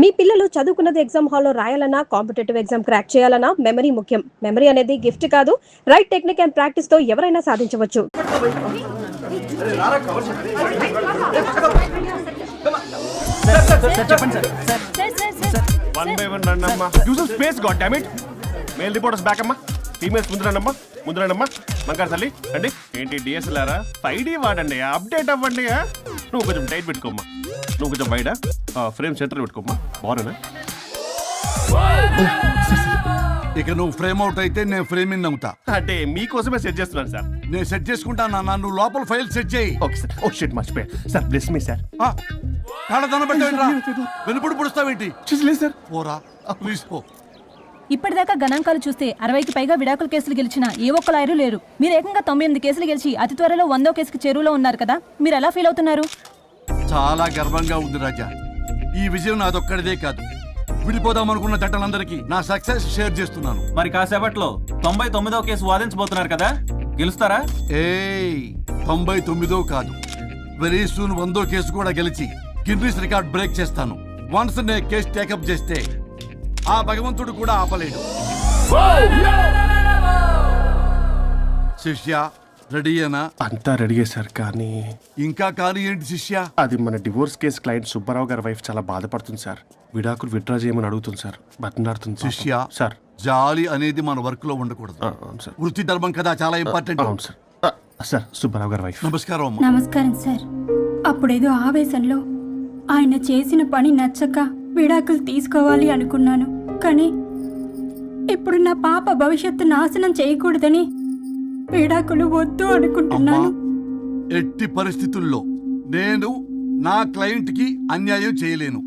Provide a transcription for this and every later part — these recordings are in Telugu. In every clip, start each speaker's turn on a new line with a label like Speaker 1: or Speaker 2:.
Speaker 1: మీ పిల్లలు చదువుకున్నది ఎగ్జామ్ హాల్లో రాయాలన్నా కాంపిటేటివ్ ఎగ్జామ్ క్రాక్ చేయాలన్నా మెమరీ ముఖ్యం. మెమరీ అనేది గిఫ్ట్ కాదు, రైట్ టెక్నిక్ అండ్ ప్రాక్టీస్ తో ఎవరైనా సాధించవచ్చు.
Speaker 2: మేల్ రిపోర్టర్స్ బ్యాక్ అమ్మా, ఫీమేల్స్ ముందురండమ్మా, ముందురండమ్మా. మంకారు తల్లి అండి. ఏంటి డిఎస్ఎల్ఆరా? 5D వాడండి, అప్డేట్ అవ్వండి. నువ్వు కొంచెం టైట్ పెట్టుకోమ్మా, నువ్వు కొంచెం బయట ఫ్రేమ్ సెంటర్ పెట్టుకోమ్మా. బాగున్నా?
Speaker 3: ఇక నువ్వు ఫ్రేమ్ అవుట్ అయితే నేను ఫ్రేమ్ ఇన్ అవుతా.
Speaker 2: అంటే మీకోసమే సెట్ చేస్తున్నాను సార్.
Speaker 3: నేను సెట్ చేసుకుంటాను నాన్న, నువ్వు లోపల ఫైల్ సెట్ చేయి.
Speaker 2: Okay sir. ఓ షిట్, మర్చిపోయా సార్. Bless me sir.
Speaker 3: కాళ్ళ వెనుపుడు పుడుస్తావేంటి?
Speaker 2: లేదు సార్.
Speaker 3: పోరా ప్లీజ్ పో.
Speaker 4: ఇప్పటిదాకా గణాంకాలు చూస్తే 60కి పైగా విడాకుల కేసులు గెలిచిన ఏ ఒక్క లాయరు లేరు. మీరు ఏకంగా 98 కేసులు గెలిచి అతి త్వరలో 100వ కేసుకి చెరువులో ఉన్నారు కదా, మీరు ఎలా ఫీల్ అవుతున్నారు?
Speaker 3: చాలా గర్వంగా ఉంది రాజా. ఈ విజయం నాదొక్కడిదే కాదు, విడిపోదాం అనుకున్న జంటలందరికీ నా సక్సెస్ షేర్ చేస్తున్నాను.
Speaker 5: మరి కాసేపట్లో 99వ కేసు వాదించబోతున్నారు కదా, గెలుస్తారా?
Speaker 3: 99 కాదు, వెరీ సూన్ 100వ కేసు కూడా గెలిచి గిన్నిస్ రికార్డ్ బ్రేక్ చేస్తాను. వన్స్ నే కేసు టేకప్ చేస్తే ఆ భగవంతుడు కూడా ఆపలేడు. శిష్య రెడీయేనా?
Speaker 2: అంతా రెడీ సార్. కానీ
Speaker 3: ఇంకా కానీ ఏంటి శిష్య?
Speaker 2: అది మన డివోర్స్ కేసు క్లయింట్ సుబ్బారావు గారి వైఫ్ చాలా బాధపడుతుంది సార్. విడాకులు విత్డ్రా చేయమని అడుగుతుంది సార్, బతినాడుతుంది.
Speaker 3: శిష్య
Speaker 2: సార్,
Speaker 3: జాలి అనేది మన వర్క్ లో ఉండకూడదు.
Speaker 2: సార్,
Speaker 3: వృత్తి ధర్మం కదా, చాలా ఇంపార్టెంట్.
Speaker 2: అవును సార్. సార్, సుబ్బారావు గారి వైఫ్.
Speaker 3: నమస్కారం అమ్మా.
Speaker 6: నమస్కారం సార్. అప్పుడేదో ఆవేశంలో ఆయన చేసిన పని నచ్చక విడాకులు తీసుకోవాలి అనుకున్నాను. కానీ ఇప్పుడు నా పాప భవిష్యత్తు నాశనం చేయకూడదని విడాకులు వద్దు అనుకుంటున్నాను.
Speaker 3: ఎట్టి పరిస్థితుల్లో నేను నా క్లయింట్ కి అన్యాయం చేయలేను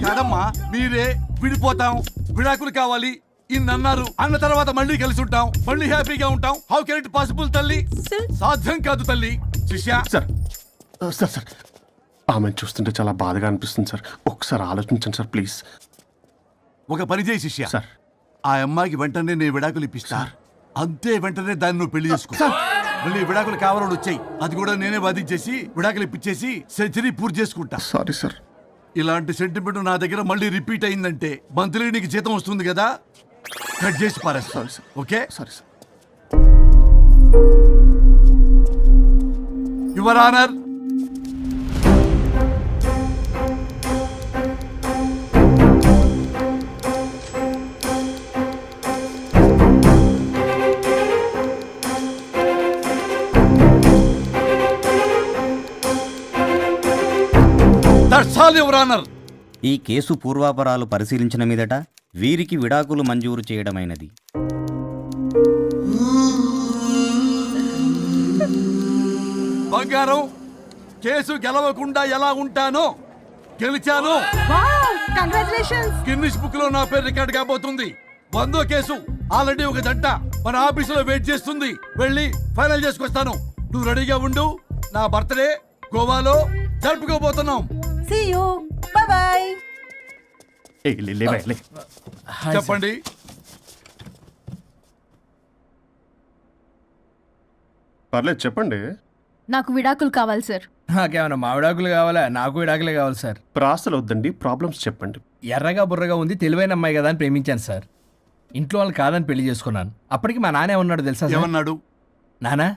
Speaker 3: కదమ్మా. మీరే విడిపోతాం, విడాకులు కావాలి ఇన్నన్నారు అన్న తర్వాత మళ్ళీ కలిసి ఉంటాం, మళ్ళీ హ్యాపీగా ఉంటాం. హౌ కెన్ ఇట్ పాసిబుల్ తల్లి? సాధ్యం కాదు తల్లి. శిష్య
Speaker 2: సార్, సార్ సార్ ఆమెను చూస్తుంటే చాలా బాధగా అనిపిస్తుంది సార్. ఒకసారి ఆలోచించండి సార్ ప్లీజ్.
Speaker 3: ఒక పని చేయి శిష్య,
Speaker 2: సార్
Speaker 3: ఆ అమ్మాయికి వెంటనే నేను విడాకులు ఇప్పిస్తా. అంతే, వెంటనే దాన్ని నువ్వు పెళ్లి చేసుకో. మళ్ళీ విడాకులు కావాలని వచ్చాయి, అది కూడా నేనే వాదించేసి విడాకులు ఇప్పించేసి సెంచరీ పూర్తి చేసుకుంటా.
Speaker 2: Sorry sir.
Speaker 3: ఇలాంటి సెంటిమెంట్ నా దగ్గర మళ్ళీ రిపీట్ అయిందంటే మంత్లీ నీకు జీతం వస్తుంది కదా, కట్ చేసి పారేస్తా.
Speaker 2: Sorry sir.
Speaker 3: Okay
Speaker 2: sorry sir.
Speaker 3: Your honour,
Speaker 7: ఈ కేసు పూర్వాపరాలు పరిశీలించిన మీదట వీరికి విడాకులు మంజూరు చేయడమైనది.
Speaker 3: బంగారం, కేసు గెలవకుండా ఎలా ఉంటానో గెలిచాను. గిన్నిస్ బుక్ లో నా పేరు రికార్డ్ కాబోతుంది. 100వ కేసు ఆల్రెడీ ఒక జంట మన ఆఫీసులో వెయిట్ చేస్తుంది. వెళ్ళి ఫైనల్ చేసుకొస్తాను. నువ్వు రెడీగా ఉండు. నా బర్త్డే గోవాలో జరుపుకోబోతున్నాం.
Speaker 4: See you. Bye bye.
Speaker 3: చెప్పండి.
Speaker 2: పర్లేదు చెప్పండి.
Speaker 4: నాకు విడాకులు కావాలి సార్.
Speaker 8: నాకేమన్నా మా విడాకులు కావాలా? నాకు విడాకులే కావాలి సార్.
Speaker 2: ప్రాసలు వద్దండి, ప్రాబ్లమ్స్ చెప్పండి.
Speaker 8: ఎర్రగా బుర్రగా ఉంది, తెలివైన అమ్మాయి కదా అని ప్రేమించాను సార్. ఇంట్లో వాళ్ళు కాదని పెళ్లి చేసుకున్నాను. అప్పటికి మా నాన్న ఏమన్నాడు తెలుసా?
Speaker 3: ఏమన్నాడు?
Speaker 8: నానా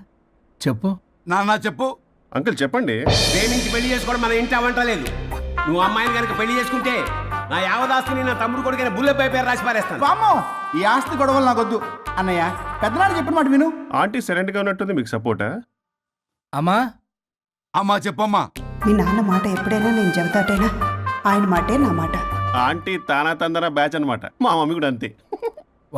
Speaker 8: చెప్పు.
Speaker 3: నాన్న చెప్పు.
Speaker 2: అంకుల్ చెప్పండి.
Speaker 9: ప్రేమించి పెళ్లి చేసుకోవడం మన ఇంటి అవంటలేదు. నువ్వు అమ్మాయిని కనుక పెళ్లి చేసుకుంటే నా యావదాస్తిని నా తమ్ముడు కొడుకైన బుల్లెపై పేరు రాసి పారేస్తాను.
Speaker 10: వామ్మో, ఈ ఆస్తి గొడవలు నాకొద్దు. అన్నయ్య, పెద్దనాడు చెప్పిన మాట విను.
Speaker 2: ఆంటీ సైలెంట్ గా ఉన్నట్టుంది, మీకు సపోర్టా?
Speaker 8: అమ్మా
Speaker 3: అమ్మా చెప్పమ్మా.
Speaker 11: మీ నాన్న మాట ఎప్పుడైనా నేను చెబుతాటేనా? ఆయన మాటే నా మాట.
Speaker 2: ఆంటీ తానా తందన బ్యాచ్ అనమాట. మా మమ్మీ కూడా అంతే.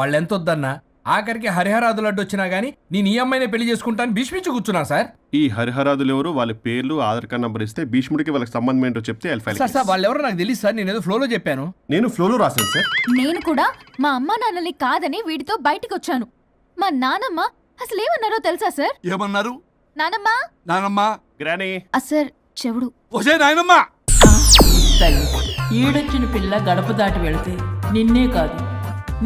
Speaker 8: వాళ్ళు ఎంత వద్దన్నా ఆఖరికి హరిహరాదులు అడ్డు వచ్చినా గానీ నేను ఈ అమ్మాయినే పెళ్లి చేసుకుంటాను భీష్మించి కూర్చున్నా సార్.
Speaker 2: ఈ హరిహరాదులు ఎవరు, వాళ్ళ పేర్లు ఆధార్ కార్డ్ నంబర్ ఇస్తే భీష్ముడికి వాళ్ళకి సంబంధం ఏంటో చెప్తే
Speaker 8: సార్ వాళ్ళు ఎవరో నాకు తెలియదు సార్. నేను ఏదో ఫ్లోలో చెప్పాను.
Speaker 2: నేను ఫ్లోలో రాశాను సార్.
Speaker 4: నేను కూడా మా అమ్మా నాన్నని కాదని వీడితో బయటకు వచ్చాను. మా నానమ్మ అసలు ఏమన్నారో తెలుసా సార్?
Speaker 3: ఏమన్నారు?
Speaker 4: నానమ్మ
Speaker 3: నానమ్మ
Speaker 2: గ్రానీ
Speaker 4: సార్ చెవుడు.
Speaker 3: ఒసే నాయనమ్మ,
Speaker 12: ఈడొచ్చిన పిల్ల గడప దాటి వెళితే నిన్నే కాదు,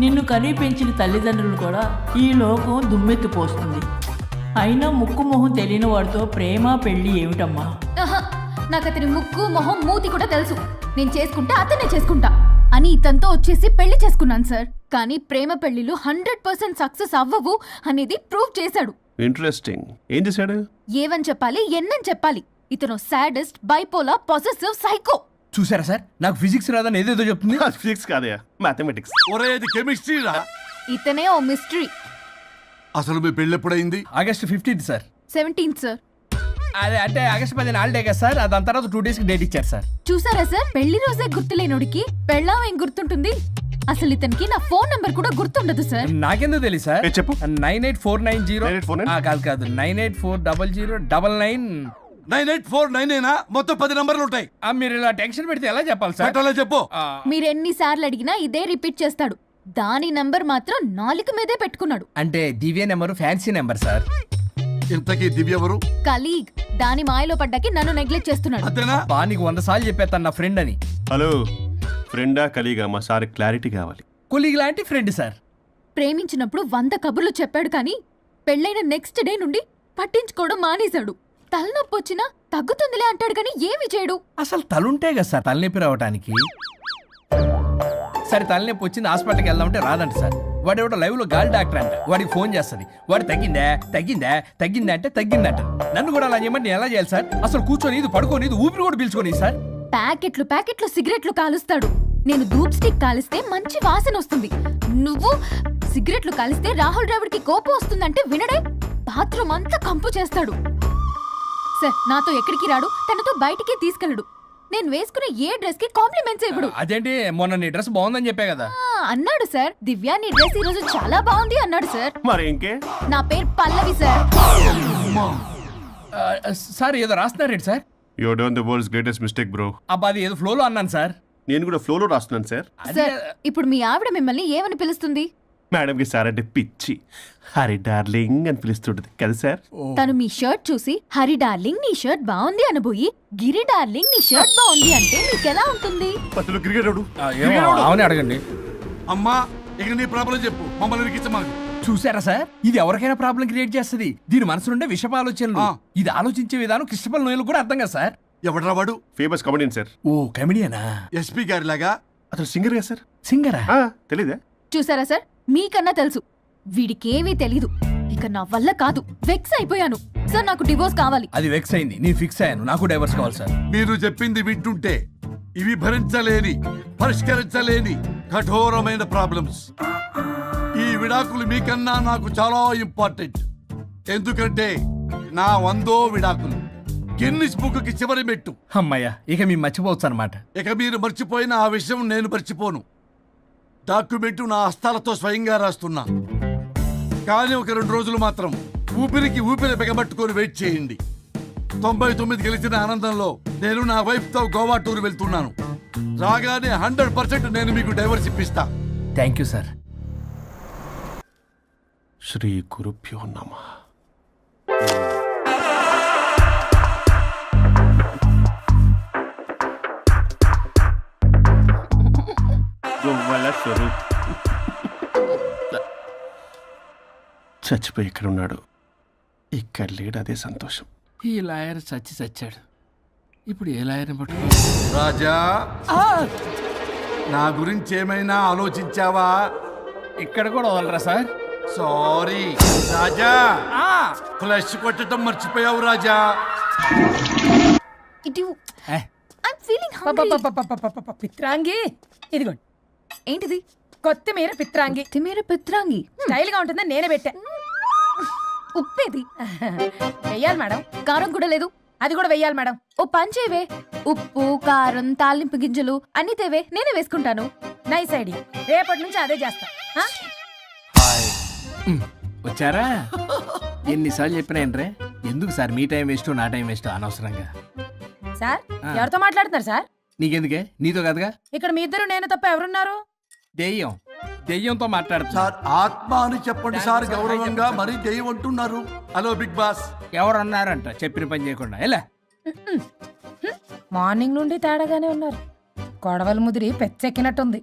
Speaker 12: నిన్ను కనీ పెంచిన తల్లిదండ్రులు కూడా ఈ లోకం దుమ్మెత్తిపోస్తుంది. అయినా ముక్కు మొహం తెలియని వాడితో ప్రేమ పెళ్లి ఏమిటమ్మా?
Speaker 4: నాకు అతని ముక్కు మొహం మూతి కూడా తెలుసు. నేను చేసుకుంటా, అతనే చేసుకుంటా. ఇతనితో వచ్చేసి పెళ్లి చేసుకున్నాను సార్. కానీ ప్రేమ పెళ్లిలు 100% సక్సెస్ అవ్వవు అనేది ప్రూవ్ చేశాడు.
Speaker 2: ఇంట్రెస్టింగ్. ఏం చేశాడు?
Speaker 4: ఏవని చెప్పాలి, ఎన్నని చెప్పాలి. ఇతను సాడెస్ట్, బైపోలా, పొసెసివ్, సైకో.
Speaker 8: చూసారా సార్, నాకు ఫిజిక్స్ రాదని ఏదేదో చెప్తుంది.
Speaker 2: ఫిజిక్స్ కాదయా, మ్యాథమెటిక్స్.
Speaker 3: ఒరే ఇది కెమిస్ట్రీ రా.
Speaker 4: ఇతనే ఓ మిస్టరీ.
Speaker 3: అసలు మీ పెళ్ళి ఎప్పుడైంది?
Speaker 8: August 15th sir.
Speaker 4: 17th sir.
Speaker 8: అదే అంటే ఆగస్ట్ 10 హాలిడే కదా సార్, దాని తర్వాత 2 days డేట్ ఇచ్చారు సార్.
Speaker 4: చూసారా సార్, పెళ్లి రోజే గుర్తులేనోడికి పెళ్ళాం ఏం గుర్తుంటుంది? అసలు ఇతనికి నా ఫోన్ నంబర్ కూడా గుర్తుండదు సార్.
Speaker 8: నాకెందుకు తెలియదు సార్?
Speaker 2: చెప్పు.
Speaker 8: 98490
Speaker 2: 98490?
Speaker 8: కాదు 9840099.
Speaker 3: 98499 మొత్తం 10 నంబర్లు ఉంటాయి.
Speaker 8: మీరు ఇలా టెన్షన్ పెడితే ఎలా చెప్పాలి సార్?
Speaker 3: పెట్టాలో చెప్పు.
Speaker 4: మీరు ఎన్నిసార్లు అడిగినా ఇదే రిపీట్ చేస్తాడు. దాని నంబర్ మాత్రం నాలుక మీదే పెట్టుకున్నాడు.
Speaker 8: అంటే దివ్య నెంబర్ ఫ్యాన్సీ నెంబర్ సార్.
Speaker 3: ఇంతకీ దివ్య ఎవరు?
Speaker 4: కలీగ్. దాని మాయలో పడ్డాకి నన్ను నెగ్లెక్ట్ చేస్తున్నాడు.
Speaker 3: అంతేనా?
Speaker 8: నీకు 100 సార్లు చెప్పేస్తాను నా ఫ్రెండ్ అని.
Speaker 2: హలో, ఫ్రెండా కలీగా? మా సార్ క్లారిటీ కావాలి.
Speaker 8: కొలీగ్ లాంటి ఫ్రెండ్ సార్.
Speaker 4: ప్రేమించినప్పుడు 100 కబుర్లు చెప్పాడు కానీ పెళ్ళైన నెక్స్ట్ డే నుండి పట్టించుకోవడం మానేశాడు. తలనొప్పి వచ్చినా తగ్గుతుందిలే అంటాడు కానీ ఏమి చేయడు.
Speaker 8: అసలు తలుంటే కదా సార్ తలనొప్పి రావడానికి. సరే తలనొప్పి వచ్చింది, హాస్పిటల్కి వెళ్దామంటే రాదంట సార్. వాడు ఎవడో లైవ్ లో గాలి డాక్టర్ అంట, వాడికి ఫోన్ చేస్తుంది. వాడు తగ్గిందా అంటే తగ్గిందంట. నన్ను కూడా అలా చేయమంటే నేను ఎలా చేయాలి సార్? అసలు కూర్చొని ఇది పడుకోని ఇది ఊపిరి కూడా పీల్చుకొని సార్.
Speaker 4: ప్యాకెట్లు సిగరెట్లు కాలుస్తాడు. నేను ధూప్ స్టిక్ కాలిస్తే మంచి వాసన వస్తుంది. నువ్వు సిగరెట్లు కాలిస్తే రాహుల్ ద్రావిడ్కి కోపం వస్తుందంటే వినడే. బాత్రూమ్ అంతా కంపు చేస్తాడు. సార్ నాతో ఎక్కడికి రాడు, తనతో బయటికి తీసుకెళ్ళడు. నేను వేసుకునే ఏ డ్రెస్ కి కాంప్లిమెంట్స్ ఇవ్వడు.
Speaker 8: అదేంటి, మొన్న నీ డ్రెస్ బాగుందని చెప్పా కదా.
Speaker 4: అన్నాడు సార్. దివ్య నీ డ్రెస్ ఈ రోజు చాలా బాగుంది అన్నాడు సార్.
Speaker 2: మరి ఇంకే?
Speaker 4: నా పేరు పల్లవి సార్.
Speaker 8: సార్ ఏదో రాస్తున్నారేంటి sir?
Speaker 2: You done the world's greatest mistake bro.
Speaker 8: అబ్బా అది ఏదో ఫ్లోలో అన్నాను సార్.
Speaker 2: నేను కూడా ఫ్లోలో రాస్తున్నాను సార్.
Speaker 4: సార్ ఇప్పుడు మీ ఆవిడ మిమ్మల్ని ఏమని పిలుస్తుంది?
Speaker 2: మేడంకి సార్ అంటే పిచ్చి. హరి డార్లింగ్ అని పిలుస్తుంటది కదా సార్.
Speaker 4: తను మీ షర్ట్ చూసి హరి డార్లింగ్ నీ షర్ట్ బాగుంది అనబోయి గిరి డార్లింగ్ నీ షర్ట్ బాగుంది అంటే మీకెలా ఉంటుంది?
Speaker 2: పత్తులు క్రికెటోడు.
Speaker 8: అవునే అడగండి.
Speaker 3: అమ్మా ఇక నీ ప్రాబ్లం చెప్పు, మమ్మల్ని ఇరికించమాకు.
Speaker 8: చూసారా సార్, ఇది ఎవరికైనా ప్రాబ్లం క్రియేట్ చేస్తుంది. దీని మనసు నుండే విషప ఆలోచనలు. ఇది ఆలోచించే విధానం కృష్ణపల్ నోయలు కూడా అర్థం కదా సార్.
Speaker 3: ఎవడ్రా వాడు?
Speaker 2: Famous comedian sir.
Speaker 8: ఓ కమెడియనా?
Speaker 3: ఎస్పీ గారి లాగా?
Speaker 2: అతను సింగర్ కదా సార్.
Speaker 8: సింగరా?
Speaker 2: తెలీదా?
Speaker 4: చూసారా సార్, మీకన్నా తెలుసు. వీడికేమీ తెలీదు. ఇక నా వల్ల కాదు, వెక్స్ అయిపోయాను సార్. నాకు డివోర్స్ కావాలి.
Speaker 8: అది వెక్స్ అయింది, నేను ఫిక్స్ అయ్యాను. నాకు డైవర్స్ కావాలి సార్.
Speaker 3: మీరు చెప్పింది వింటుంటే ఇవి భరించలేని, పరిష్కరించలేని కఠోరమైన ప్రాబ్లమ్స్. ఈ విడాకులు మీకన్నా నాకు చాలా ఇంపార్టెంట్. ఎందుకంటే నా 100వ విడాకులు గిన్నిస్ బుక్కి చివరి మెట్టు.
Speaker 8: అమ్మయ్య, ఇక మేము మర్చిపోవచ్చు అనమాట.
Speaker 3: ఇక మీరు మర్చిపోయిన ఆ విషయం నేను మర్చిపోను. డాక్యుమెంటు నా హస్తాలతో స్వయంగా రాస్తున్నా. కానీ ఒక 2 రోజులు మాత్రం ఊపిరికి ఊపిరి బిగబట్టుకొని వెయిట్ చేయండి. 99 గెలిచిన ఆనందంలో నేను నా వైఫ్తో గోవా టూర్ వెళ్తున్నాను. రాగానే 100% నేను మీకు డైవర్స్ ఇప్పిస్తా.
Speaker 8: Thank you sir.
Speaker 2: శ్రీ గురుభ్యో నమః. గోవాల స్వరూప్ చచ్చిపోయి ఇక్కడ ఉన్నాడు. ఇక్కడ లేడు, అదే సంతోషం.
Speaker 8: ఈ లాయర్ చచ్చాడు. ఇప్పుడు ఏ లాయర్ని పట్టు?
Speaker 3: రాజా, నా గురించి ఏమైనా ఆలోచించావా?
Speaker 8: ఇక్కడ కూడా వదలరా సార్?
Speaker 3: సారీ రాజా, ఫ్లష్ కొట్టడం మర్చిపోయావు రాజా.
Speaker 6: పిత్రాంగి ఇదిగోండి.
Speaker 4: ఏంటిది?
Speaker 6: కొత్తిమీర పిత్రాంగి.
Speaker 4: పిత్రాంగి
Speaker 6: స్టైల్ గా ఉంటుందని నేనే పెట్టా.
Speaker 4: ఉప్పేది
Speaker 6: వెయ్యాలి మేడం.
Speaker 4: కారం కూడా లేదు.
Speaker 6: అది కూడా వెయ్యాలి మేడం.
Speaker 4: ఓ పంచేవే. ఉప్పు, కారం, తాలింపు గింజలు అన్ని తేవే, నేనే వేసుకుంటాను.
Speaker 6: Nice idea. రేపటి నుంచి అదే చేస్తా.
Speaker 8: వచ్చారా? ఎన్నిసార్లు చెప్పినాయండ్రే, ఎందుకు సార్ మీ టైం వేస్ట్ నా టైం వేస్ట్ అనవసరంగా?
Speaker 6: సార్ ఎవరితో మాట్లాడుతున్నారు సార్?
Speaker 8: నీకెందుకే, నీతో కదగా.
Speaker 6: ఇక్కడ మీ ఇద్దరు నేను తప్ప ఎవరున్నారు?
Speaker 8: దెయ్యంతో మాట్లాడుతున్నా.
Speaker 3: సార్ ఆత్మ అని చెప్పండి సార్, గౌరవంగా. మరీ దెయ్యం అంటున్నారు. Hello big boss.
Speaker 8: ఎవరన్నారంట చెప్పిన పని చేయకుండా? ఎలా
Speaker 6: మార్నింగ్ నుండి తేడాగానే ఉన్నారు. గొడవల ముదిరి పెచ్చెక్కినట్టుంది.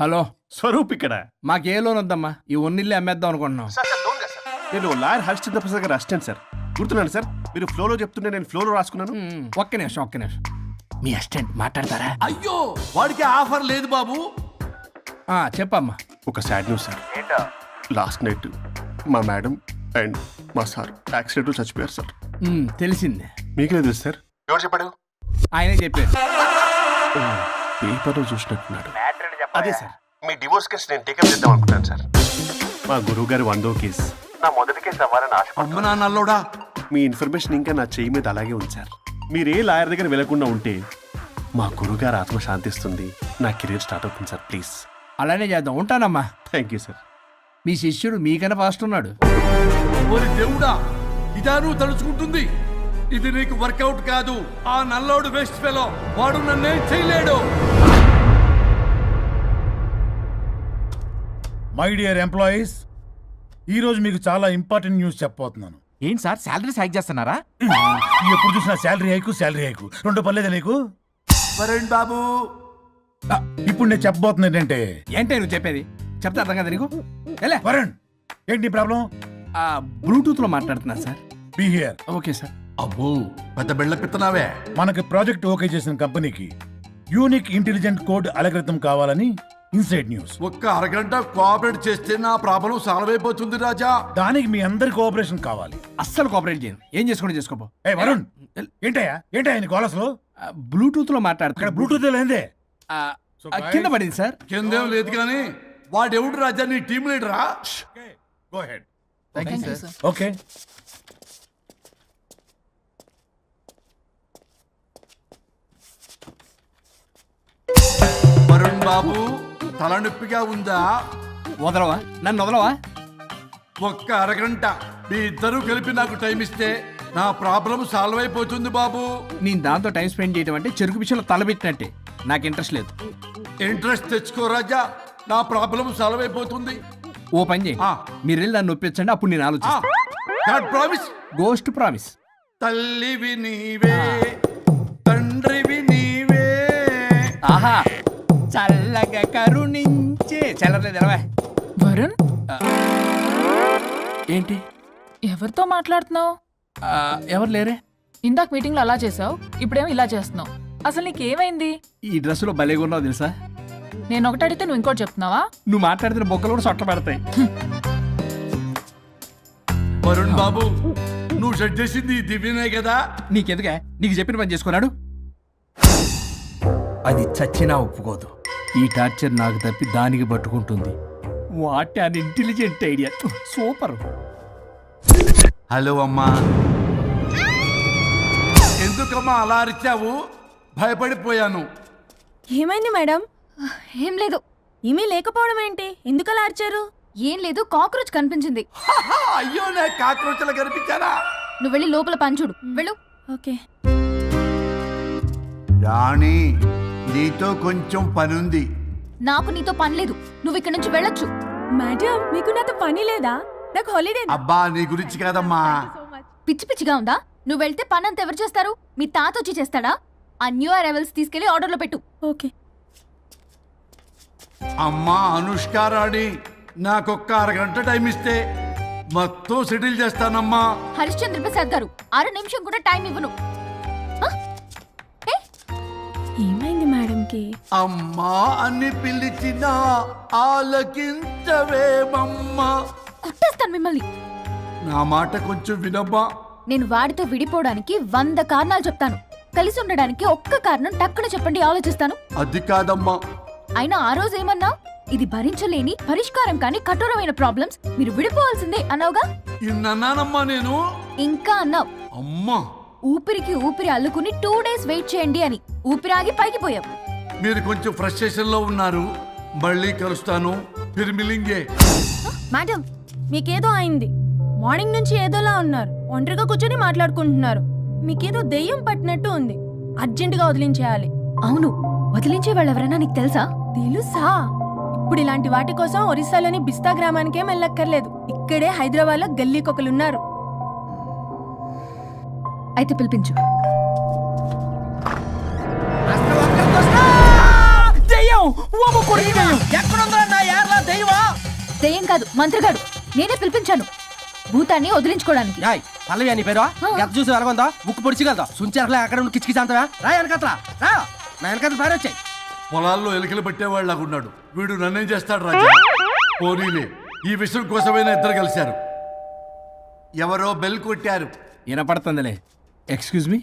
Speaker 8: హలో
Speaker 2: స్వరూప్ ఇక్కడ.
Speaker 8: మాకే లోన్ వద్దమ్మా, ఈ ఒన్నిల్లే అమ్మేద్దాం అనుకుంటున్నాం.
Speaker 2: నేను లాయర్ హరిశ్చంద్ర ప్రసాద్ గారు అసిస్టెంట్ సార్. గుర్తున్నాను సార్, మీరు ఫ్లోలో చెప్తుంటే నేను ఫ్లోలో రాసుకున్నాను.
Speaker 8: ఒక్క నిమిషం. మీ అసిస్టెంట్ మాట్లాడతారా?
Speaker 3: అయ్యో వాడికి ఆఫర్ లేదు బాబు.
Speaker 8: చెప్పమ్మా.
Speaker 2: ఒక sad news sir. Last night మా మేడం అండ్ మా సార్ యాక్సిడెంట్ చచ్చిపోయారు సార్.
Speaker 8: తెలిసిందే.
Speaker 2: మీకే తెలుసు సార్. ఎవరు చెప్పాడు?
Speaker 8: ఆయనే చెప్పారు.
Speaker 2: పేపర్లో చూసినట్టున్నాడు. అదే సార్, మీ డివోర్స్ కేసు నేను టేకప్ చేద్దాం అనుకుంటాను సార్. మా గురువు గారి 100వ కేసు నా మొదటి కేసు అవ్వాలని ఆశ.
Speaker 3: అమ్మ నా నల్లోడా,
Speaker 2: మీ ఇన్ఫర్మేషన్ ఇంకా నా చెయ్యి మీద అలాగే ఉంది సార్. మీరు ఏ లాయర్ దగ్గర వెళ్లకుండా ఉంటే మా గురువు గారు ఆత్మ శాంతిస్తుంది, నా కెరీర్ స్టార్ట్ అవుతుంది సార్. ప్లీజ్
Speaker 8: అలానే చేద్దాం. ఉంటానమ్మా.
Speaker 2: Thank you sir.
Speaker 8: మీ శిష్యుడు మీకన్నా ఫాస్ట్ ఉన్నాడు.
Speaker 3: ఓరి దేవుడా, ఇదా నువ్వు తలుచుకుంటుంది? ఇది నీకు వర్కౌట్ కాదు. ఆ నల్లోడు వేస్ట్ ఫెలో, వాడు నన్నేం చేయలేడు.
Speaker 10: మై డియర్ ఎంప్లాయీస్, ఈ రోజు మీకు చాలా ఇంపార్టెంట్ న్యూస్ చెప్పబోతున్నాను.
Speaker 8: ఏంటి సార్, శాలరీస్ హైక్ చేస్తున్నారా?
Speaker 10: ఎప్పుడు చూసినా శాలరీ హైకు రెండు పర్లేదా నీకు?
Speaker 3: వరుణ్ బాబు,
Speaker 10: ఇప్పుడు నేను చెప్పబోతున్నా ఏంటంటే,
Speaker 8: ఏంటే నువ్వు చెప్పేది? చెప్తా అర్థం కదా నీకు? ఎలా
Speaker 10: వరుణ్, ఏంటి నీ ప్రాబ్లం?
Speaker 8: బ్లూటూత్ లో మాట్లాడుతున్నా sir.
Speaker 10: Be here.
Speaker 8: Okay sir.
Speaker 3: అబ్బో పెద్ద బిళ్ళ పిత్తనావే.
Speaker 10: మనకి ప్రాజెక్ట్ ఓకే చేసిన కంపెనీకి యూనిక్ ఇంటెలిజెంట్ కోడ్ అలకృతం కావాలని ఇన్సైడ్ న్యూస్.
Speaker 3: ఒక్క అరగంట కోఆపరేట్ చేస్తే నా ప్రాబ్లం సాల్వ్ అయిపోతుంది రాజా.
Speaker 10: దానికి మీ అందరి కోఆపరేషన్ కావాలి.
Speaker 8: అస్సలు కోఆపరేట్ చేయను. ఏం చేసుకోండి చేసుకోపో.
Speaker 10: ఏ వరుణ్, ఏంటయ్యా నీ గోలస్లో?
Speaker 8: బ్లూటూత్ లో
Speaker 10: ఇక్కడ
Speaker 8: మాట్లాడుతున్నా.
Speaker 10: బ్లూటూత్ లేదే.
Speaker 8: కింద పడింది సార్.
Speaker 3: కిందేం లేదు కానీ వాడెవడు రాజా, నీ టీం లీడరా?
Speaker 10: Go head.
Speaker 8: Thank you sir.
Speaker 10: Okay.
Speaker 3: Varun బాబు, తలనొప్పిగా ఉందా?
Speaker 8: వదలవా? నన్ను వదలవా?
Speaker 3: ఒక్క అరగంట మీ ఇద్దరు కలిపి నాకు టైం ఇస్తే నా ప్రాబ్లం సాల్వ్ అయిపోతుంది బాబు.
Speaker 8: నేను దాంతో టైం స్పెండ్ చేయడం అంటే చెరుకు విషయంలో తలబెట్టినట్టే. నాకు ఇంట్రెస్ట్ లేదు.
Speaker 3: ఇంట్రెస్ట్ తెచ్చుకో రాజా, నా ప్రాబ్లం సాల్వ్ అయిపోతుంది.
Speaker 8: ఓ పని చేయి, మీరు వెళ్ళి నన్ను ఒప్పించండి, అప్పుడు నేను ఆలోచిస్తాను.
Speaker 3: ప్రామిస్.
Speaker 8: Ghost promise.
Speaker 3: తల్లివి నీవే, తండ్రివి నీవే.
Speaker 8: ఆహా, చల్లగా కరుణించే. చల్లలేదు ఎలవా.
Speaker 12: వరుణ్,
Speaker 8: ఏంటి?
Speaker 12: ఎవరితో మాట్లాడుతున్నావు?
Speaker 8: ఎవరు లేరే?
Speaker 12: ఇందాక మీటింగ్ లో అలా చేసావు, ఇప్పుడేమో ఇలా చేస్తున్నావు. అసలు నీకేమైంది?
Speaker 8: ఈ డ్రెస్సులో భలేగా ఉన్నావు తెలుసా?
Speaker 12: నేను ఒకటి అడిగితే నువ్వు ఇంకోటి చెప్తున్నావా?
Speaker 8: నువ్వు మాట్లాడితే బొక్కలు కూడా సొట్ట పడతాయి.
Speaker 3: వరుణ్ బాబు, నువ్వు సెట్ చేసింది ఈ దివ్యనే కదా?
Speaker 8: నీకెందుకే? నీకు చెప్పిన పని చేసుకున్నాడు. అది చచ్చినా ఒప్పుకోదు. ఈ టార్చర్ నాకు తప్పి దానికి పట్టుకుంటుంది. What an intelligent idea. Super.
Speaker 3: Hello అమ్మా. ఎందుకమ్మా అలా అరిచావు? భయపడిపోయాను.
Speaker 6: ఏమైంది మేడం?
Speaker 4: ఏం లేదు.
Speaker 6: ఏమీ లేకపోవడం ఏంటి? ఎందుకు అలా అరిచారు?
Speaker 4: ఏం లేదు, కాక్రోచ్ కనిపించింది.
Speaker 3: అయ్యో, నాకు కాక్రోచ్లు కనిపించారా?
Speaker 4: నువ్వు వెళ్ళి లోపల పని చూడు. వెళ్ళు.
Speaker 6: ఓకే.
Speaker 3: రాణి, నీతో కొంచెం పనుంది.
Speaker 4: నాకు నీతో పని లేదు. నువ్వు ఇక్కడ నుంచి వెళ్ళొచ్చు.
Speaker 6: మేడం, మీకు నాతో పని లేదా? నాకు హాలిడే.
Speaker 3: అబ్బా, నీ గురించి కాదమ్మా.
Speaker 4: పిచ్చి పిచ్చిగా ఉందా? నువ్వు వెళ్తే పని అంతా ఎవరు చేస్తారు? మీ తాత వచ్చి చేస్తాడా? ఆ న్యూ అరైవల్స్ తీసుకెళ్లి ఆర్డర్లో పెట్టు.
Speaker 6: ఓకే.
Speaker 3: అమ్మా అనుష్క రాణి, నాకొక్క అరగంట టైం ఇస్తే మొత్తం సెటిల్ చేస్తానమ్మా.
Speaker 4: హరిశ్చంద్ర ప్రసాద్ గారు, 6 నిమిషం కూడా టైం ఇవ్వను.
Speaker 6: ఏమైంది మేడంకి?
Speaker 3: అమ్మా అని పిలిచినా ఆలకించవేమమ్మా.
Speaker 4: కొట్టేస్తాను మిమ్మల్ని.
Speaker 3: నా మాట కొంచెం వినమ్మా.
Speaker 4: నేను వాడితో విడిపోవడానికి 100 కారణాలు చెప్తాను. కలిసి ఉండడానికి ఒక్క కారణం టక్కున చెప్పండి, ఆలోచిస్తాను.
Speaker 3: అది కాదమ్మా.
Speaker 4: అయినా ఆ రోజు ఏమన్నా? ఇది భరించలేని పరిష్కారం కాని కఠోరమైన ప్రాబ్లమ్స్, మీరు విడిపోవాల్సిందే అన్నావుగా.
Speaker 3: ఇన్నానమ్మా నేను.
Speaker 4: ఇంకా అన్నావు.
Speaker 3: అమ్మా,
Speaker 4: ఊపిరికి ఊపిరి అల్లుకుని 2 days వెయిట్ చేయండి అని. ఊపిరాగి పైకి పోయావు.
Speaker 3: మీరు కొంచెం ఫ్రస్ట్రేషన్ లో ఉన్నారు. మళ్ళీ కలుస్తాను. ఫిర్మిలింగే.
Speaker 6: మేడం, మీకేదో అయింది. మార్నింగ్ నుంచి ఏదోలా ఉన్నారు. ఒంటరిగా కూర్చొని మాట్లాడుకుంటున్నారు. మీకేదో దెయ్యం పట్టినట్టు ఉంది. అర్జెంటుగా వదిలించేయాలి.
Speaker 4: అవును, వదిలించే వాళ్ళు ఎవరైనా నీకు తెలుసా?
Speaker 6: తెలుసా? ఇప్పుడు ఇలాంటి వాటి కోసం ఒరిస్సాలోని బిస్తా గ్రామానికేం వెళ్ళక్కర్లేదు. ఇక్కడే హైదరాబాద్ లో గల్లీకొకలున్నారు.
Speaker 4: అయితే పిలిపించు. దెయ్యం కాదు, మంత్రిగాడు. నేనే పిలిపించాను భూతాన్ని వదిలించుకోవడానికి.
Speaker 8: పల్లవి అని పేరు గత చూసి వెలగొందా ముక్కు పొడిచిగలదా సుంచరలే అక్కడ ఉండి కిచకిచ అంతవా రా వెనకత్రా రా నా వెనకత్ర పారి వచ్చాయి.
Speaker 3: పొలాల్లో ఎలికలు పట్టేవాళ్ళగా ఉన్నాడు వీడు. నన్నేం చేస్తాడు రాజా? పోనీలే, ఈ విషయం కోసమైనా ఇద్దరు కలిశారు. ఎవరో బెల్ కొట్టారు.
Speaker 8: వినపడుతుందిలే. Excuse me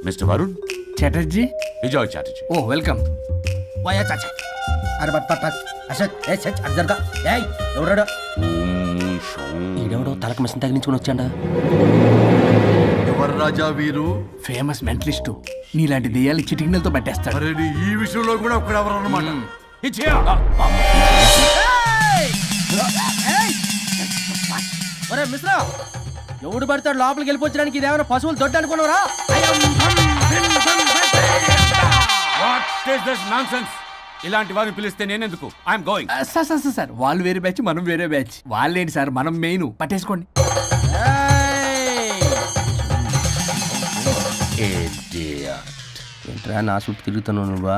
Speaker 9: mister Varun
Speaker 8: Chatterjee.
Speaker 9: Vijay Chatterjee.
Speaker 8: Oh welcome. వాయా చాచా అరే బట్ పట్ అసత్ ఏ సచ్ అర్జర్గా ఏయ్ ఎవరాడు? ఈడెవడో తలకు మిషన్ తగిలించుకుని వచ్చాడా?
Speaker 3: ఎవరు రాజా వీరు?
Speaker 8: Famous mentalist. నీలాంటి దెయ్యాలు చిటికినలతో పట్టేస్తాడు.
Speaker 3: అరే నీ ఈ విషయంలో కూడా ఒక్కడెవరు అన్నమాట.
Speaker 8: ఒరే మిశ్రా, ఎవడు పడతాడు లోపలికి వెళ్ళిపోవడానికి? ఇదేమైనా పశువులు దొడ్డు అనుకున్నారా?
Speaker 9: ఇలాంటి వారిని పిలిస్తే నేనెందుకు? I'm going.
Speaker 8: సార్ వాళ్ళు వేరే బ్యాచ్, మనం వేరే బ్యాచ్. వాళ్ళేంటి సార్, మనం మెయిన్. పట్టేసుకోండి. ఏంట్రా నా చుట్టూ తిరుగుతున్నావు నువ్వా?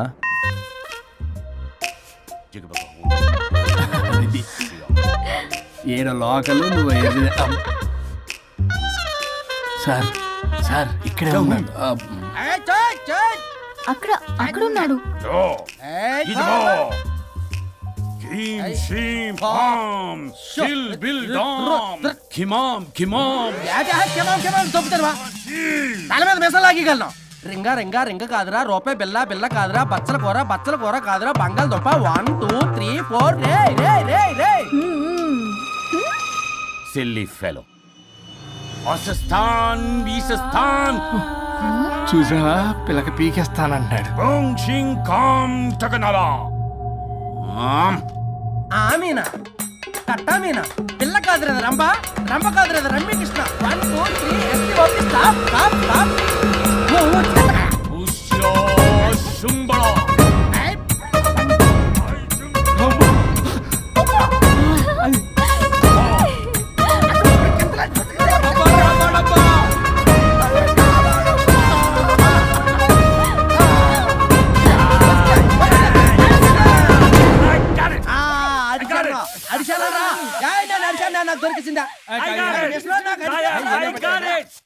Speaker 8: ఏడ లోకలు నువ్వు సార్ సార్ ఇక్కడే ఉన్నాడు.
Speaker 4: అక్కడ అక్కడ ఉన్నాడు.
Speaker 8: తల మీద మెసలాగలను. రింగ రింగ రింగ కాదురా, రూపాయి బిల్ల బిల్ల కాదురా, బచ్చల కూర కాదురా, బంగాళదుంప 1 2 3 4 రే రే రే రే.
Speaker 9: Silly fellow. ఈసస్థాన్
Speaker 8: చూసా పిల్లకి పీకేస్తానంటాడు. ఆమీనా కట్టామీనా పిల్ల కాదురా రంభ, రంభ కాదురా రమ్మి కృష్ణ. 1 2 3 ఎస్టీ ఓపి stop stop stop.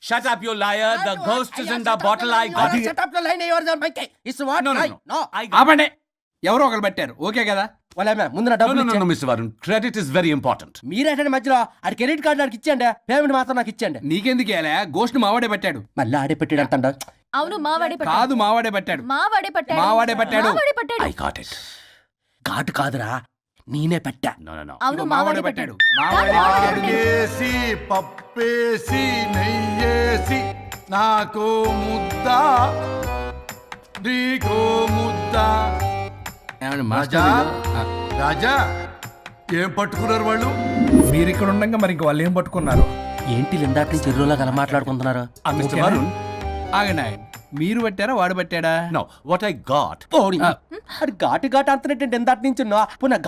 Speaker 9: Shut up, you liar. The ghost is in the bottle. I got it.
Speaker 8: Shut up the line. Yours are my case. It's what?
Speaker 9: No.
Speaker 8: ఆపండి. ఎవరో ఒకరు పెట్టారు. ఓకే కదా? వాళ్ళ ముందు నా డబ్బులు
Speaker 9: No, Mr. Varun. Credit is very important.
Speaker 8: మీరేటండి మధ్యలో ఆడి క్రెడిట్ కార్డు నాకు ఇచ్చేయండి, పేమెంట్ మాత్రం నాకు ఇచ్చేయండి. నీకెందుకు ఇవ్వాలా? గోస్ట్ మావాడే పెట్టాడు. మళ్ళీ ఆడే పెట్టాడు అంట.
Speaker 4: అవును మావాడే పట్టాడు.
Speaker 8: కాదు మావాడే పెట్టాడు.
Speaker 4: మావాడే పట్టాడు.
Speaker 8: మావాడే పట్టాడు.
Speaker 4: మావాడే పట్టాడు.
Speaker 9: I got it.
Speaker 8: ఘాటు కాదురా, నేనే పెట్టా.
Speaker 9: No.
Speaker 4: అవును మావాడే పట్టాడు.
Speaker 3: ఆడికేసి పప్పేసి నెయ్యేసి నాకు ముద్ద నీకో ముద్ద. రాజా రాజా ఏం పట్టుకున్నారు వాళ్ళు?
Speaker 8: మీరు ఇక్కడ ఉండగా మరి ఇంక వాళ్ళు ఏం పట్టుకున్నారు? ఏంటి లిందాటి నుంచి చెరువులా కల మాట్లాడుకుంటున్నారు?
Speaker 9: Mr. Varun.
Speaker 8: ఆగండి. మీరు పట్టారా వాడు పట్టాడా?
Speaker 9: No, what I got.
Speaker 8: అది ఘాటు అంతనేంటి ఎందాటి నుంచి నా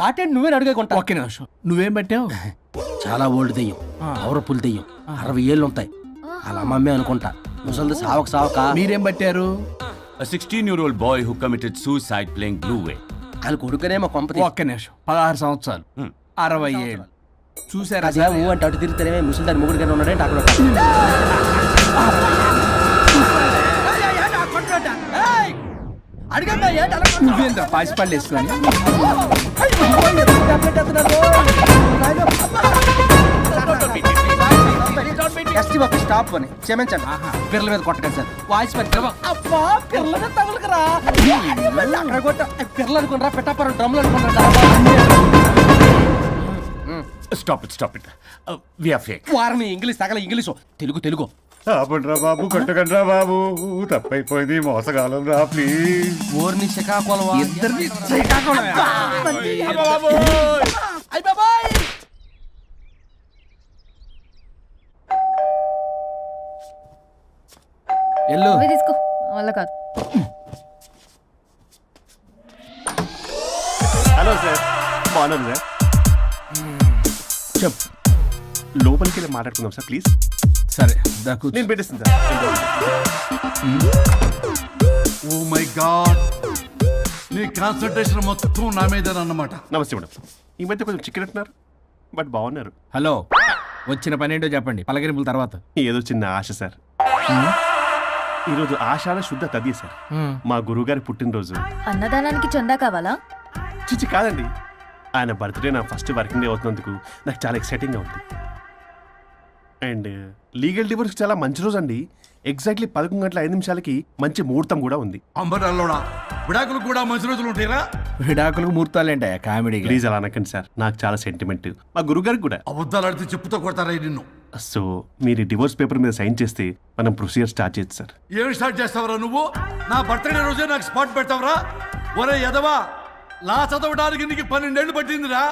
Speaker 8: ఘాటేంటి నువ్వే అడుగుకుంటా. ఒకే నిమిషం, నువ్వేం పట్టావు? చాలా ఓల్డ్ దెయ్యం, పవర్ఫుల్ దెయ్యం, 60 ఏళ్ళు ఉంటాయి. అలా అమ్మమ్మే అనుకుంటా. ముసలిది సావక. మీరేం పట్టారు?
Speaker 9: A 16-year-old boy who committed suicide playing Blue Whale.
Speaker 8: వాళ్ళ కొడుకునేమో కొంప. ఒక్క నిమిషం, 16 సంవత్సరాలు, 60 ఏళ్ళు చూసారా? అదే ఊ అంటే అటు తిరుగుతానే ముసలి దాని ముగ్గురు ఉన్నాడంటే అక్కడ. నువ్వేంద్ర పాసిపళ్ళు వేసుకొని స్టాప్ అని క్షమించండి. పిల్లల మీద కొట్టకండి సార్. వాయిస్ పిల్లల మీద తగులుకురా. పిల్లలు అనుకున్నారా? పెట్టాపరం డ్రమ్లు అనుకున్నారా?
Speaker 9: Stop it. We are fake.
Speaker 8: వారిని ఇంగ్లీష్ తగల ఇంగ్లీషు తెలుగు.
Speaker 2: ఆపండ్రా బాబు, కొట్టకండ్రా బాబు, తప్పైపోయింది, మోసగాలం రా ప్లీజ్.
Speaker 8: ఊరిని శ్రీకాకుళం ఇద్దరిని శ్రీకాకుళం. ఎల్లు
Speaker 4: తీసుకో వల్ల కాదు.
Speaker 2: హలో సార్, బాగున్నాను సార్.
Speaker 8: చెప్పు.
Speaker 2: లోపలికి వెళ్ళి మాట్లాడుకుందాం సార్ ప్లీజ్.
Speaker 8: సరే
Speaker 2: నేను పెట్టేస్తాను సార్.
Speaker 3: ఓ మై గాడ్, నీ కాన్సన్ట్రేషన్ మొత్తం నా మీదనన్నమాట.
Speaker 2: నమస్తే మేడం. ఈ మధ్య కొంచెం చికెన్ అంటున్నారు, బట్ బాగున్నారు.
Speaker 8: హలో, వచ్చిన పని ఏంటో చెప్పండి, పలకరింపుల తర్వాత.
Speaker 2: ఏదో చిన్న ఆశ సార్. ఈరోజు ఆషాఢ శుద్ధ తది సార్, మా గురువుగారి పుట్టినరోజు.
Speaker 4: అన్నదానానికి చందా కావాలా?
Speaker 2: చిచ్చి కాదండి, ఆయన బర్త్డే నా ఫస్ట్ వర్కింగ్ డే అవుతున్నందుకు నాకు చాలా ఎక్సైటింగ్గా ఉంది. అండ్ లీగల్ డివోర్స్కి చాలా మంచి రోజు అండి. ఎగ్జాక్ట్లీ 11:05 మంచి ముహూర్తం కూడా ఉంది.
Speaker 3: అంబరాల్లోడా విడాకులు కూడా మంచి రోజులు ఉంటాయిరా?
Speaker 8: విడాకులకు ముహూర్తాలేంటా కామెడీ?
Speaker 2: ప్లీజ్ అలా అనకండి సార్, నాకు చాలా సెంటిమెంట్, మా గురుగారికి కూడా.
Speaker 3: అబద్ధాలు ఆడితే చెప్పుతో కొడతారా నిన్ను?
Speaker 2: సో మీరు డివోర్స్ పేపర్ మీద సైన్ చేస్తే మనం ప్రొసీజర్ స్టార్ట్ చేయొచ్చు సార్.
Speaker 3: ఏమి స్టార్ట్ చేస్తావరా నువ్వు? నా బర్త్డే రోజే నాకు స్పాట్ పెడతావరా? ఒరే ఎదవా, లా చదవడానికి నీకు 12 ఏళ్ళు పట్టిందిరా.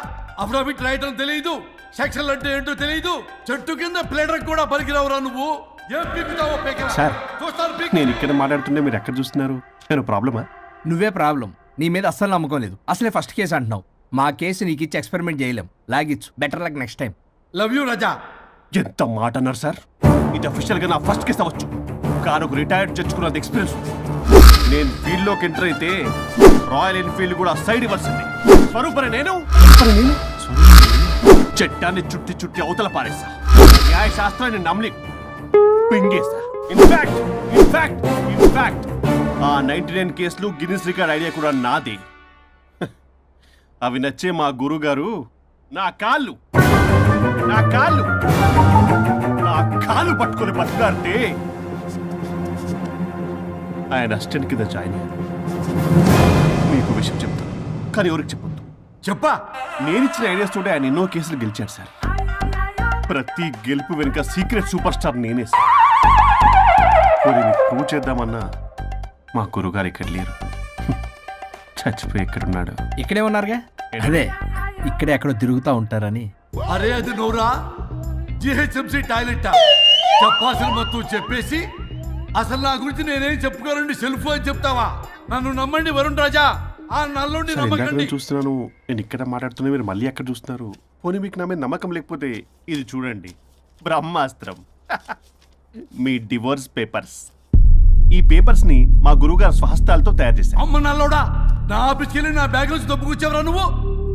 Speaker 3: అఫిడవిట్ రాయటం తెలియదు, సెక్షన్లు అంటే ఏంటో తెలియదు, చెట్టు కింద ప్లేడర్ కూడా పలికిరావురా నువ్వు. ఏం పీకుతావో పీకరా.
Speaker 2: సార్,
Speaker 3: చూస్తాను పీక్.
Speaker 2: నేను ఇక్కడ మాట్లాడుతుంటే మీరు ఎక్కడ చూస్తున్నారు? నేను ప్రాబ్లమా?
Speaker 8: నువ్వే ప్రాబ్లం. నీ మీద అస్సలు నమ్మకం లేదు. అసలే ఫస్ట్ కేసు అంటున్నావు. మా కేసు నీకు ఇచ్చి ఎక్స్పెరిమెంట్ చేయలేం. లాగిచ్చు. Better luck next time.
Speaker 3: Love you Raja.
Speaker 2: ఎంత మాట అన్నారు సార్? ఇది అఫీషియల్ గా నా ఫస్ట్ కేసు అవ్వచ్చు, కానీ ఒక రిటైర్డ్ జడ్జ్ కున్నంత ఎక్స్పీరియన్స్. నేను ఫీల్డ్ లోకి ఎంటర్ అయితే రాయల్ ఎన్ఫీల్డ్ కూడా సైడ్ ఇవ్వాల్సింది. స్వరూపనే నేను చట్టాన్ని చుట్టి చుట్టి అవతల పారేస్తా. న్యాయ శాస్త్రాన్ని నమ్మి పింగేస్తా. ఇన్ఫాక్ట్ ఆ 99 కేసులు గిన్నిస్ రికార్డ్ ఐడియా కూడా నాదే. అవి నచ్చే మా గురువు గారు నా కాళ్ళు పట్టుకొని బతుకారితే ఆయన అసిస్టెంట్ కింద జాయిన్ అయ్యాను. మీకు విషయం చెప్తాను, కానీ ఎవరికి చెప్పొద్దు.
Speaker 3: చెప్పా.
Speaker 2: నేనిచ్చిన ఐడియాస్ తోటి ఆయన ఎన్నో కేసులు గెలిచాడు సార్. ప్రతి గెలుపు వెనుక సీక్రెట్ సూపర్ స్టార్ నేనే సార్. ప్రూవ్ చేద్దామన్నా మా గురుగారు ఇక్కడ లేరు. చచ్చిపోయి ఎక్కడున్నాడు?
Speaker 8: ఇక్కడే ఉన్నారుగా. అదే ఇక్కడే ఎక్కడో తిరుగుతూ ఉంటారని.
Speaker 3: అరే అది నోరా, జిహెచ్ఎంసీ టాయిలెట్ చెప్పాల్సిన మొత్తం చెప్పేసి అసలు నా గురించి నేనేం చెప్పుకోరండి సెల్ఫ్ అని చెప్తావా? నన్ను నమ్మండి వరుణ్ రాజా, ఆ నల్లుండి
Speaker 2: సార్, ఇందాక
Speaker 3: నమ్మకండి.
Speaker 2: నేను చూస్తున్నాను, నేను ఇక్కడ మాట్లాడుతున్నా, మీరు మళ్ళీ ఎక్కడ చూస్తున్నారు? పోనీ మీకు నా మీద నమ్మకం లేకపోతే ఇది చూడండి, బ్రహ్మాస్త్రం. మీ డివోర్స్ పేపర్స్. ఈ పేపర్స్ ని మా గురువుగారు స్వహస్తాలతో తయారు చేశారు.
Speaker 3: అమ్మ నల్లోడా, నా ఆఫీస్కి వెళ్ళి నా బ్యాగ్ నుంచి దొబ్బుకొచ్చావరా నువ్వు?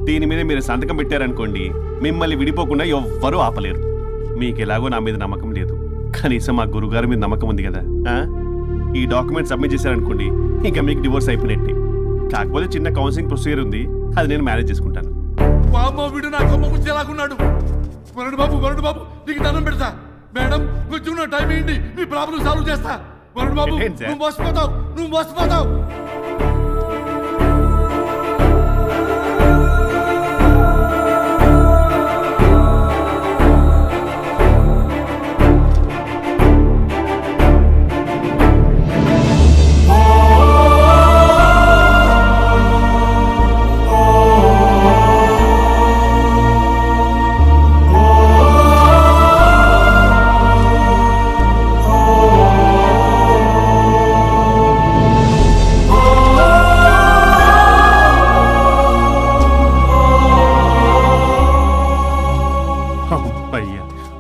Speaker 2: దీని మీద మీరు సంతకం పెట్టారనుకోండి, మిమ్మల్ని విడిపోకుండా ఎవ్వరూ ఆపలేరు. మీకు ఎలాగో నా మీద నమ్మకం లేదు, కనీసం మా గురుగారి మీద నమ్మకం ఉంది కదా. ఈ డాక్యుమెంట్ సబ్మిట్ చేశారనుకోండి, ఇంకా మీకు డివోర్స్ అయిపోయినట్టే. కాకపోతే చిన్న కౌన్సిలింగ్ ప్రొసీజర్ ఉంది, అది నేను మేనేజ్ చేసుకుంటాను.
Speaker 3: వామ్మో, వీడు నా కొమ్మ గురించి ఎలాగున్నాడు? వరుణ్ బాబు నీకు దండం పెడతా. మేడం కొంచెం నా టైం ఏంటి, మీ ప్రాబ్లం సాల్వ్ చేస్తా. వరుణ్ బాబు,
Speaker 2: ఏంటి సార్?
Speaker 3: నువ్వు మోసపోతావు.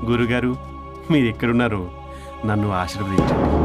Speaker 2: గురుగారు, మీరు ఎక్కడున్నారో నన్ను ఆశీర్వదించండి.